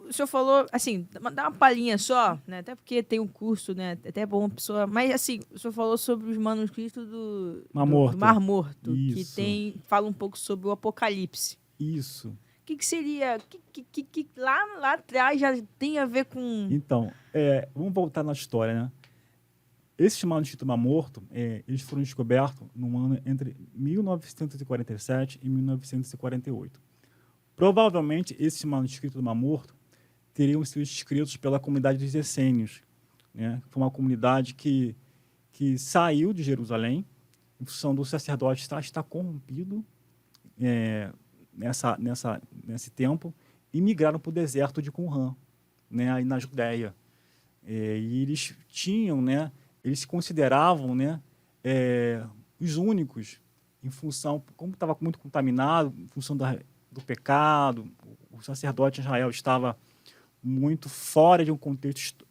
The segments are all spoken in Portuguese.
o senhor falou, assim, dá uma palhinha só, né? Até porque tem um curso, né? Até é bom a pessoa. Mas assim, o senhor falou sobre os manuscritos Mar do Mar Morto. Morto, que Isso, tem. Fala um pouco sobre o Apocalipse. isso. O que seria. Que lá atrás já tem a ver com. Então, vamos voltar na história, né? Esses manuscritos Mar Morto, eles foram descobertos no ano entre 1947 e 1948. Provavelmente, esses manuscritos do Mar Morto teriam sido escritos pela comunidade dos essênios, né? Foi uma comunidade que saiu de Jerusalém em função do sacerdote estar corrompido nesse tempo e migraram para o deserto de Qumran, né? Aí na Judéia. E eles tinham, né? Eles se consideravam, né? Os únicos, em função, como estava muito contaminado, em função do pecado, o sacerdote de Israel estava muito fora de um contexto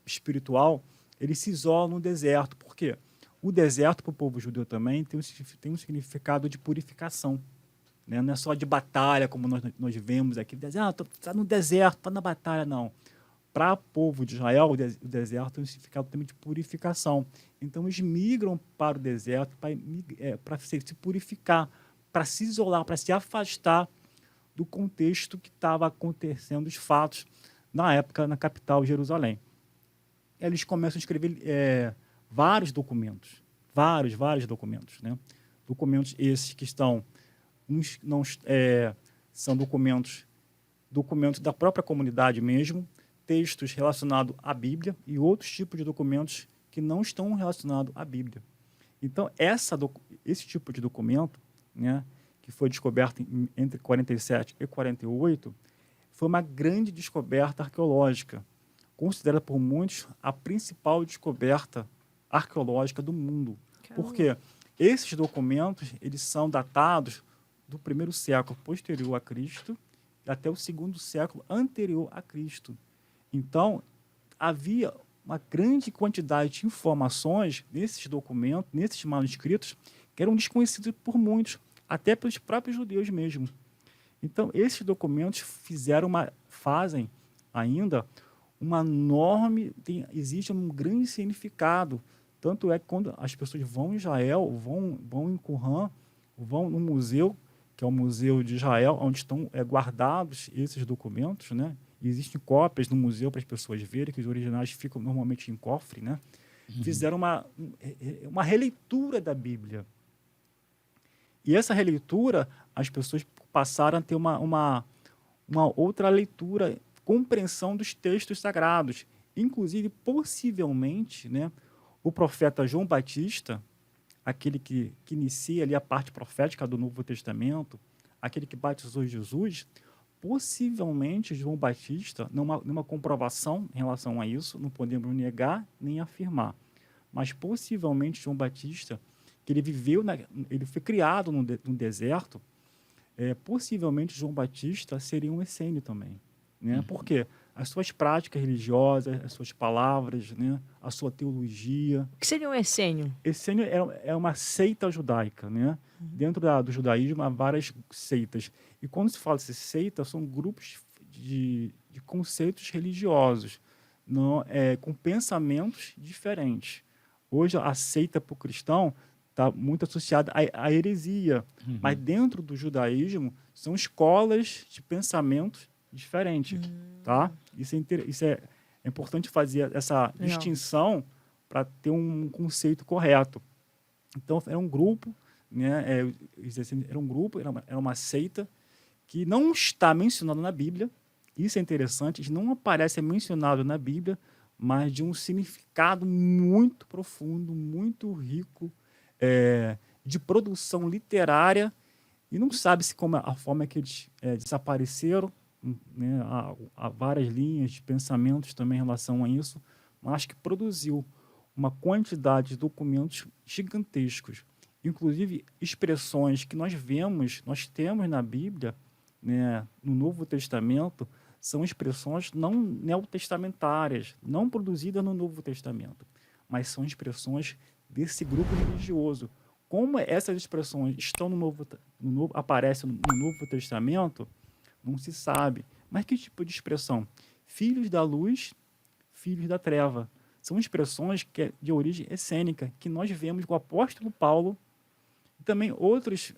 espiritual, ele se isola no deserto. Por quê? O deserto, para o povo judeu também, tem um significado de purificação. Né? Não é só de batalha, como nós vemos aqui. Está no deserto, está na batalha, não. Para o povo de Israel, o deserto tem um significado também de purificação. Então, eles migram para o deserto para se purificar, para se isolar, para se afastar do contexto que estava acontecendo, os fatos, na época, na capital, Jerusalém. Eles começam a escrever vários documentos, vários documentos. Né? Documentos esses que estão, uns não, são documentos da própria comunidade mesmo, textos relacionados à Bíblia e outros tipos de documentos que não estão relacionados à Bíblia. Então, esse tipo de documento, né, que foi descoberto entre 47 e 48, foi uma grande descoberta arqueológica, considerada por muitos a principal descoberta arqueológica do mundo. Caramba. Porque esses documentos eles são datados do primeiro século posterior a Cristo até o segundo século anterior a Cristo. Então, havia uma grande quantidade de informações nesses documentos, nesses manuscritos, que eram desconhecidos por muitos, até pelos próprios judeus mesmo. Então, esses documentos fazem ainda uma enorme, existe um grande significado. Tanto é que quando as pessoas vão em Israel, vão em Qumran, vão no museu, que é o Museu de Israel, onde estão guardados esses documentos, né? E existem cópias no museu para as pessoas verem, que os originais ficam normalmente em cofre, né? Fizeram uma releitura da Bíblia. E essa releitura, as pessoas passaram a ter uma outra leitura, compreensão dos textos sagrados. Inclusive, possivelmente, né, o profeta João Batista, aquele que inicia ali a parte profética do Novo Testamento, aquele que batizou Jesus, possivelmente João Batista, numa comprovação em relação a isso, não podemos negar nem afirmar, mas possivelmente João Batista, que ele foi criado no deserto, possivelmente João Batista seria um essênio também. Né? Por quê? As suas práticas religiosas, as suas palavras, né? A sua teologia. O que seria um essênio? Essênio é uma seita judaica. Né? Dentro do judaísmo há várias seitas. E quando se fala de seita, são grupos de conceitos religiosos, não, com pensamentos diferentes. Hoje, a seita para o cristão está muito associada à heresia, mas dentro do judaísmo são escolas de pensamentos diferentes. Tá? Isso é importante fazer essa distinção para ter um conceito correto. Então, era um grupo, né? Era uma seita que não está mencionado na Bíblia. Isso é interessante, não aparece mencionado na Bíblia, mas de um significado muito profundo, muito rico, de produção literária, e não sabe-se como a forma que eles desapareceram, né? Há várias linhas de pensamentos também em relação a isso, mas que produziu uma quantidade de documentos gigantescos, inclusive expressões que nós temos na Bíblia, né, no Novo Testamento, são expressões não neotestamentárias, não produzidas no Novo Testamento, mas são expressões desse grupo religioso. Como essas expressões estão aparecem no Novo Testamento, não se sabe, Mas que tipo de expressão? Filhos da luz, filhos da treva. São expressões que é de origem essênica, que nós vemos com o apóstolo Paulo e também outros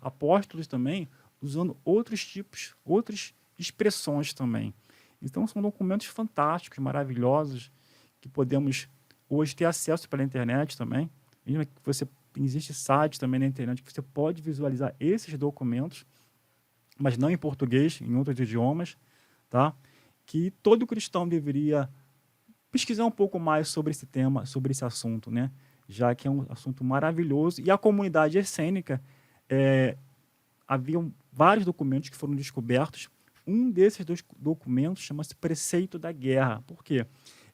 apóstolos também usando outros tipos, outras expressões também. Então, são documentos fantásticos, maravilhosos, que podemos hoje ter acesso pela internet também. Existe site também na internet que você pode visualizar esses documentos, mas não em português, em outros idiomas, tá? Que todo cristão deveria pesquisar um pouco mais sobre esse tema, sobre esse assunto, né? Já que é um assunto maravilhoso. E a comunidade essênica, haviam vários documentos que foram descobertos. Um desses documentos chama-se Preceito da Guerra. Por quê?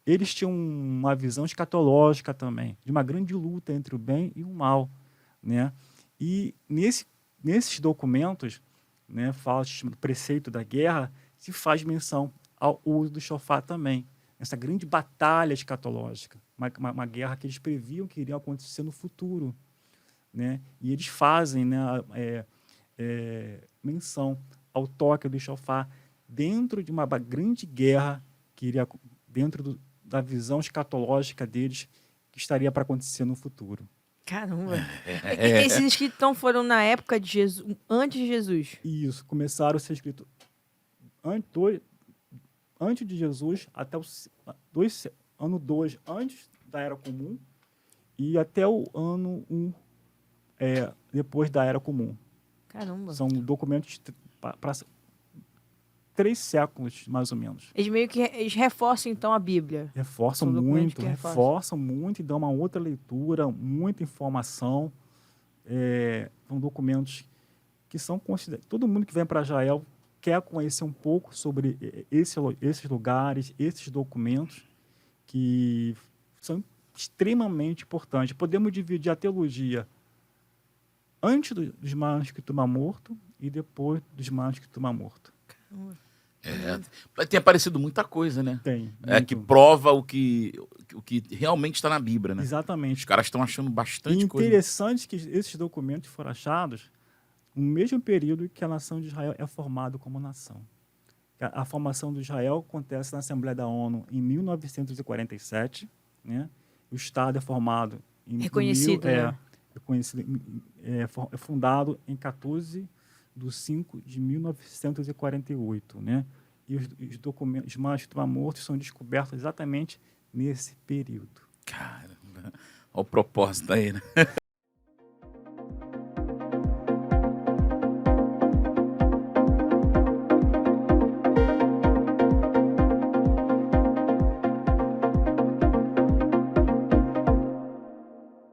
Eles tinham uma visão escatológica também, de uma grande luta entre o bem e o mal, né? E nesses documentos, né, fala do Preceito da Guerra, se faz menção ao uso do shofar também, essa grande batalha escatológica, uma guerra que eles previam que iria acontecer no futuro, né? E eles fazem, né, menção ao toque do shofar dentro de uma grande guerra que iria dentro da visão escatológica deles que estaria para acontecer no futuro. Caramba. Esses escritos então foram na época de Jesus, antes de Jesus. Isso, começaram a ser escritos antes de Jesus até o ano 2 antes da Era Comum e até o ano 1 depois da Era Comum. Caramba. São documentos para 3 séculos, mais ou menos. Eles meio que eles reforçam, então, a Bíblia. Reforçam muito e dão uma outra leitura, muita informação. São documentos que são considerados... Todo mundo que vem para Israel quer conhecer um pouco sobre esses lugares, esses documentos, que são extremamente importantes. Podemos dividir a teologia antes dos manuscritos Mar Morto e depois dos manuscritos Mar Morto. Tem aparecido muita coisa, né? Tem. Que prova o que realmente está na Bíblia, né? Exatamente. Os caras estão achando bastante coisa. Interessante que esses documentos foram achados no mesmo período que a nação de Israel é formada como nação. A formação de Israel acontece na Assembleia da ONU em 1947, né? O Estado é formado em reconhecido, né? É fundado em 14 de 5 de 1948, né? E os documentos, os manuscritos Mar Morto são descobertos exatamente nesse período. Caramba, olha o propósito aí, né?